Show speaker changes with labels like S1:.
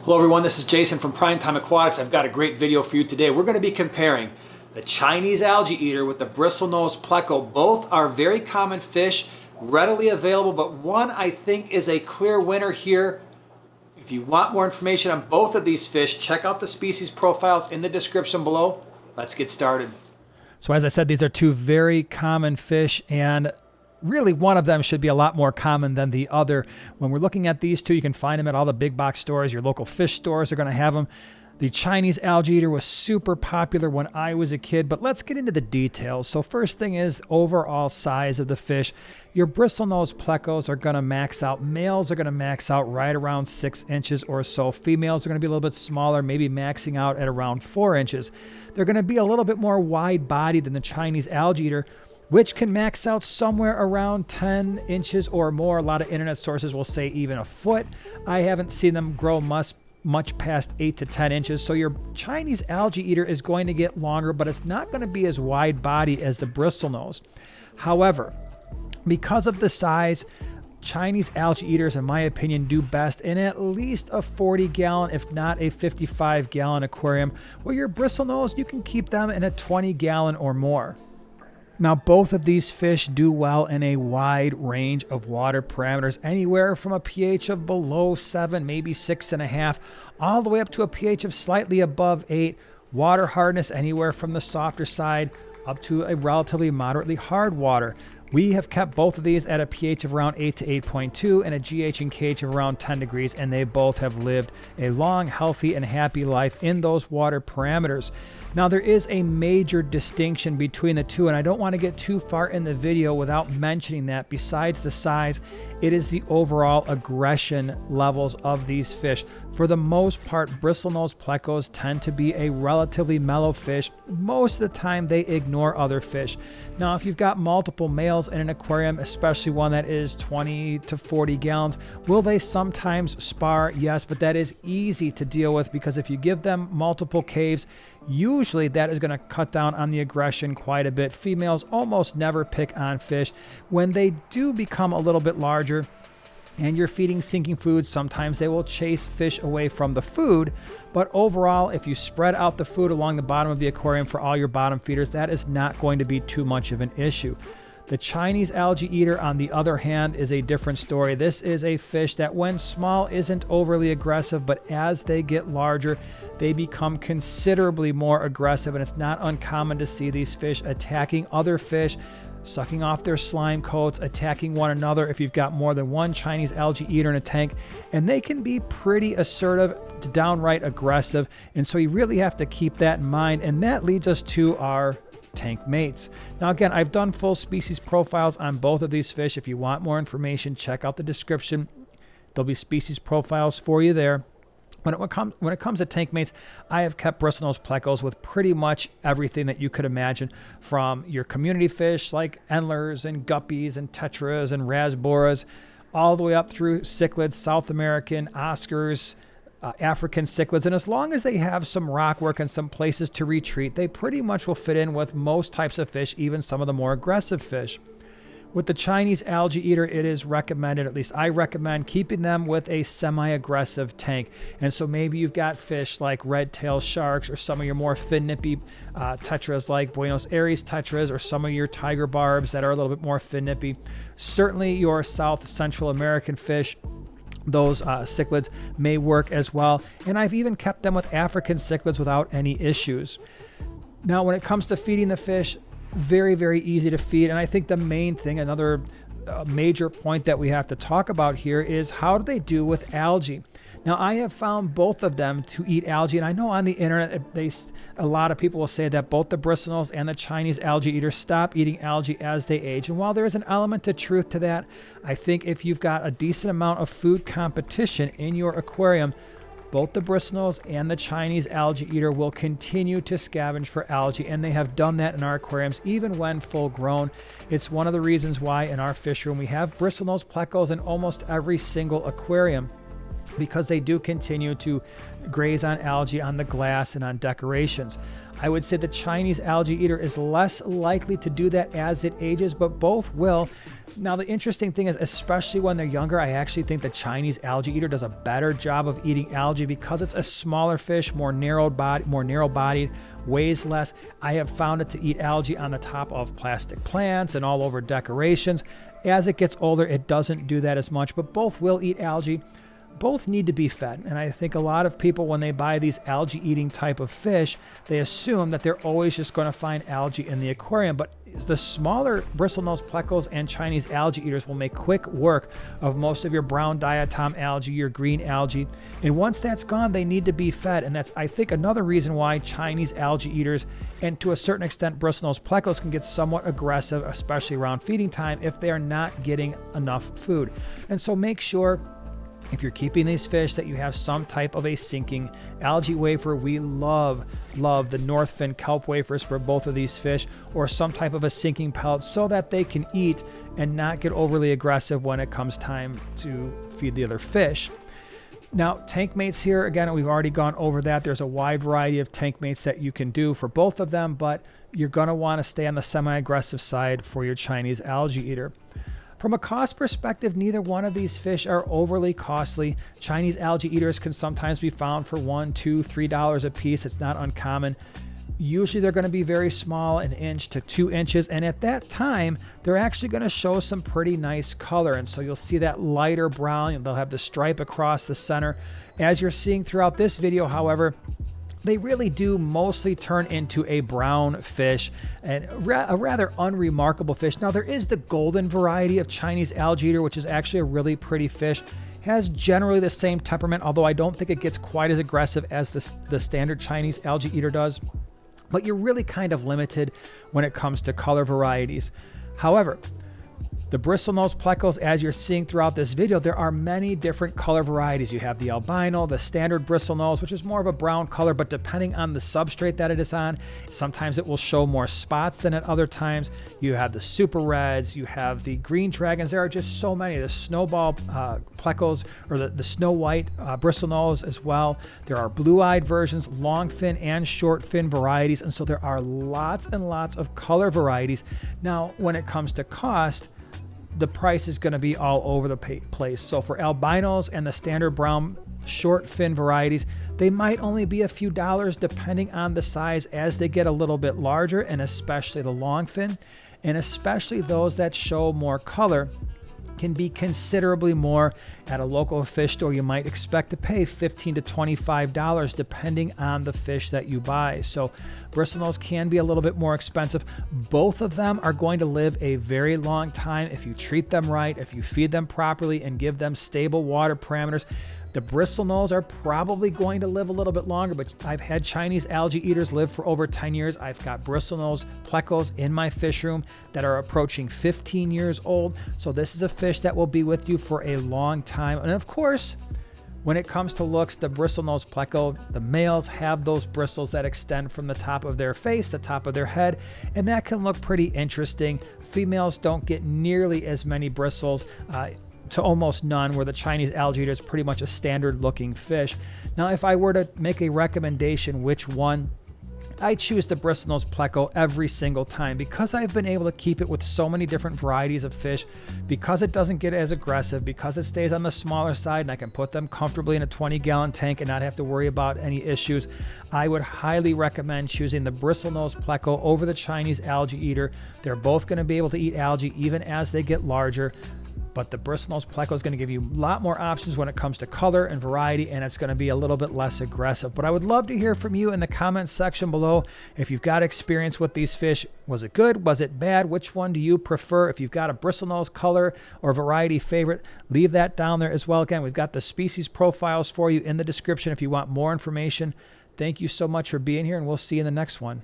S1: Hello everyone, this is Jason from Primetime Aquatics. I've got a great video for you today. We're going to be comparing the Chinese Algae Eater with the Bristlenose Pleco. Both are very common fish, readily available, but one I think is a clear winner here. If you want more information on both of these fish, check out the species profiles in the description below. Let's get started.
S2: So as I said, these are two very common fish, and really one of them should be a lot more common than the other. When we're looking at these two, you can find them at all the big box stores. Your local fish stores are going to have them. The Chinese Algae Eater was super popular when I was a kid, but let's get into the details. So first thing is overall size of the fish. Your Bristlenose Plecos are going to max out. Males are going to max out right around 6 inches or so. Females are going to be a little bit smaller, maybe maxing out at around 4 inches. They're going to be a little bit more wide-bodied than the Chinese Algae Eater, which can max out somewhere around 10 inches or more. A lot of internet sources will say even a foot. I haven't seen them grow much past 8 to 10 inches. So your Chinese Algae Eater is going to get longer, but it's not going to be as wide body as the Bristlenose. However, because of the size, Chinese Algae Eaters, in my opinion, do best in at least a 40-gallon, if not a 55-gallon aquarium, where your Bristlenose, you can keep them in a 20-gallon or more. Now, both of these fish do well in a wide range of water parameters, anywhere from a pH of below 7, maybe 6.5, all the way up to a pH of slightly above 8. Water hardness anywhere from the softer side up to a relatively moderately hard water. We have kept both of these at a pH of around 8 to 8.2 and a GH and KH of around 10 degrees, and they both have lived a long, healthy, and happy life in those water parameters. Now, there is a major distinction between the two, and I don't want to get too far in the video without mentioning that. Besides the size, it is the overall aggression levels of these fish. For the most part, Bristlenose Plecos tend to be a relatively mellow fish. Most of the time, they ignore other fish. Now, if you've got multiple males in an aquarium, especially one that is 20 to 40 gallons, will they sometimes spar? Yes, but that is easy to deal with because if you give them multiple caves, usually that is going to cut down on the aggression quite a bit. Females almost never pick on fish. When they do become a little bit larger and you're feeding sinking foods, sometimes they will chase fish away from the food. But overall, if you spread out the food along the bottom of the aquarium for all your bottom feeders, that is not going to be too much of an issue. The Chinese Algae Eater, on the other hand, is a different story. This is a fish that when small isn't overly aggressive, but as they get larger, they become considerably more aggressive, and it's not uncommon to see these fish attacking other fish, sucking off their slime coats, attacking one another if you've got more than one Chinese Algae Eater in a tank, and they can be pretty assertive to downright aggressive, and so you really have to keep that in mind, and that leads us to our tank mates. Now again, I've done full species profiles on both of these fish. If you want more information, check out the description. There'll be species profiles for you there. When it comes to tank mates, I have kept Bristlenose Plecos with pretty much everything that you could imagine, from your community fish like endlers and guppies and tetras and rasboras, all the way up through cichlids, South American, Oscars, African cichlids, and as long as they have some rock work and some places to retreat, they pretty much will fit in with most types of fish, even some of the more aggressive fish. With the Chinese Algae Eater, it is recommended, at least I recommend, keeping them with a semi-aggressive tank. And so maybe you've got fish like red-tailed sharks or some of your more fin-nippy tetras like Buenos Aires tetras, or some of your tiger barbs that are a little bit more fin-nippy. Certainly your South Central American fish, those cichlids may work as well. And I've even kept them with African cichlids without any issues. Now, when it comes to feeding the fish, very, very easy to feed. And I think the main thing, another major point that we have to talk about here, is how do they do with algae? Now, I have found both of them to eat algae, and I know on the internet, a lot of people will say that both the Bristlenose and the Chinese Algae Eater stop eating algae as they age. And while there is an element of truth to that, I think if you've got a decent amount of food competition in your aquarium, both the Bristlenose and the Chinese Algae Eater will continue to scavenge for algae, and they have done that in our aquariums even when full grown. It's one of the reasons why in our fish room we have Bristlenose Plecos in almost every single aquarium. because they do continue to graze on algae on the glass and on decorations. I would say the Chinese Algae Eater is less likely to do that as it ages, but both will. Now, the interesting thing is, especially when they're younger, I actually think the Chinese Algae Eater does a better job of eating algae because it's a smaller fish, more narrow-bodied, weighs less. I have found it to eat algae on the top of plastic plants and all over decorations. As it gets older, it doesn't do that as much, but both will eat algae. Both need to be fed, and I think a lot of people, when they buy these algae eating type of fish, they assume that they're always just going to find algae in the aquarium, but the smaller Bristlenose Plecos and Chinese Algae Eaters will make quick work of most of your brown diatom algae, your green algae, and once that's gone, they need to be fed, and that's, I think, another reason why Chinese Algae Eaters and to a certain extent Bristlenose Plecos can get somewhat aggressive, especially around feeding time, if they are not getting enough food. And so make sure, if you're keeping these fish, that you have some type of a sinking algae wafer. We love the North Fin kelp wafers for both of these fish, or some type of a sinking pellet so that they can eat and not get overly aggressive when it comes time to feed the other fish. Now, tank mates here, again, we've already gone over that. There's a wide variety of tank mates that you can do for both of them, but you're going to want to stay on the semi-aggressive side for your Chinese Algae Eater. From a cost perspective, neither one of these fish are overly costly. Chinese Algae Eaters can sometimes be found for $1, $2, $3 a piece. It's not uncommon. Usually they're going to be very small, 1 inch to 2 inches, and at that time, they're actually going to show some pretty nice color. And so you'll see that lighter brown, and they'll have the stripe across the center. As you're seeing throughout this video, however, they really do mostly turn into a brown fish, and a rather unremarkable fish. Now, there is the golden variety of Chinese Algae Eater, which is actually a really pretty fish. Has generally the same temperament, although I don't think it gets quite as aggressive as the standard Chinese Algae Eater does. But you're really kind of limited when it comes to color varieties. However, the Bristlenose Plecos, as you're seeing throughout this video, there are many different color varieties. You have the albino, the standard bristlenose, which is more of a brown color, but depending on the substrate that it is on, sometimes it will show more spots than at other times. You have the super reds, you have the green dragons. There are just so many. The snowball plecos, or the snow white bristlenose as well. There are blue-eyed versions, long fin and short fin varieties, and so there are lots and lots of color varieties. Now, when it comes to cost, the price is going to be all over the place. So for albinos and the standard brown short fin varieties, they might only be a few dollars depending on the size as they get a little bit larger, and especially the long fin, and especially those that show more color can be considerably more. At a local fish store, you might expect to pay $15 to $25 depending on the fish that you buy. So Bristlenose can be a little bit more expensive. Both of them are going to live a very long time if you treat them right, if you feed them properly and give them stable water parameters. The Bristlenose are probably going to live a little bit longer, but I've had Chinese Algae Eaters live for over 10 years. I've got Bristlenose Plecos in my fish room that are approaching 15 years old. So this is a fish that will be with you for a long time. And of course, when it comes to looks, the Bristlenose Pleco, the males have those bristles that extend from the top of their face, the top of their head, and that can look pretty interesting. Females don't get nearly as many bristles, to almost none, where the Chinese Algae Eater is pretty much a standard looking fish. Now, if I were to make a recommendation which one, I choose the Bristlenose Pleco every single time, because I've been able to keep it with so many different varieties of fish, because it doesn't get as aggressive, because it stays on the smaller side, and I can put them comfortably in a 20-gallon tank and not have to worry about any issues. I would highly recommend choosing the Bristlenose Pleco over the Chinese Algae Eater. They're both going to be able to eat algae even as they get larger. But the Bristlenose Pleco is going to give you a lot more options when it comes to color and variety, and it's going to be a little bit less aggressive. But I would love to hear from you in the comments section below. If you've got experience with these fish, was it good? Was it bad? Which one do you prefer? If you've got a Bristlenose color or variety favorite, leave that down there as well. Again, we've got the species profiles for you in the description if you want more information. Thank you so much for being here, and we'll see you in the next one.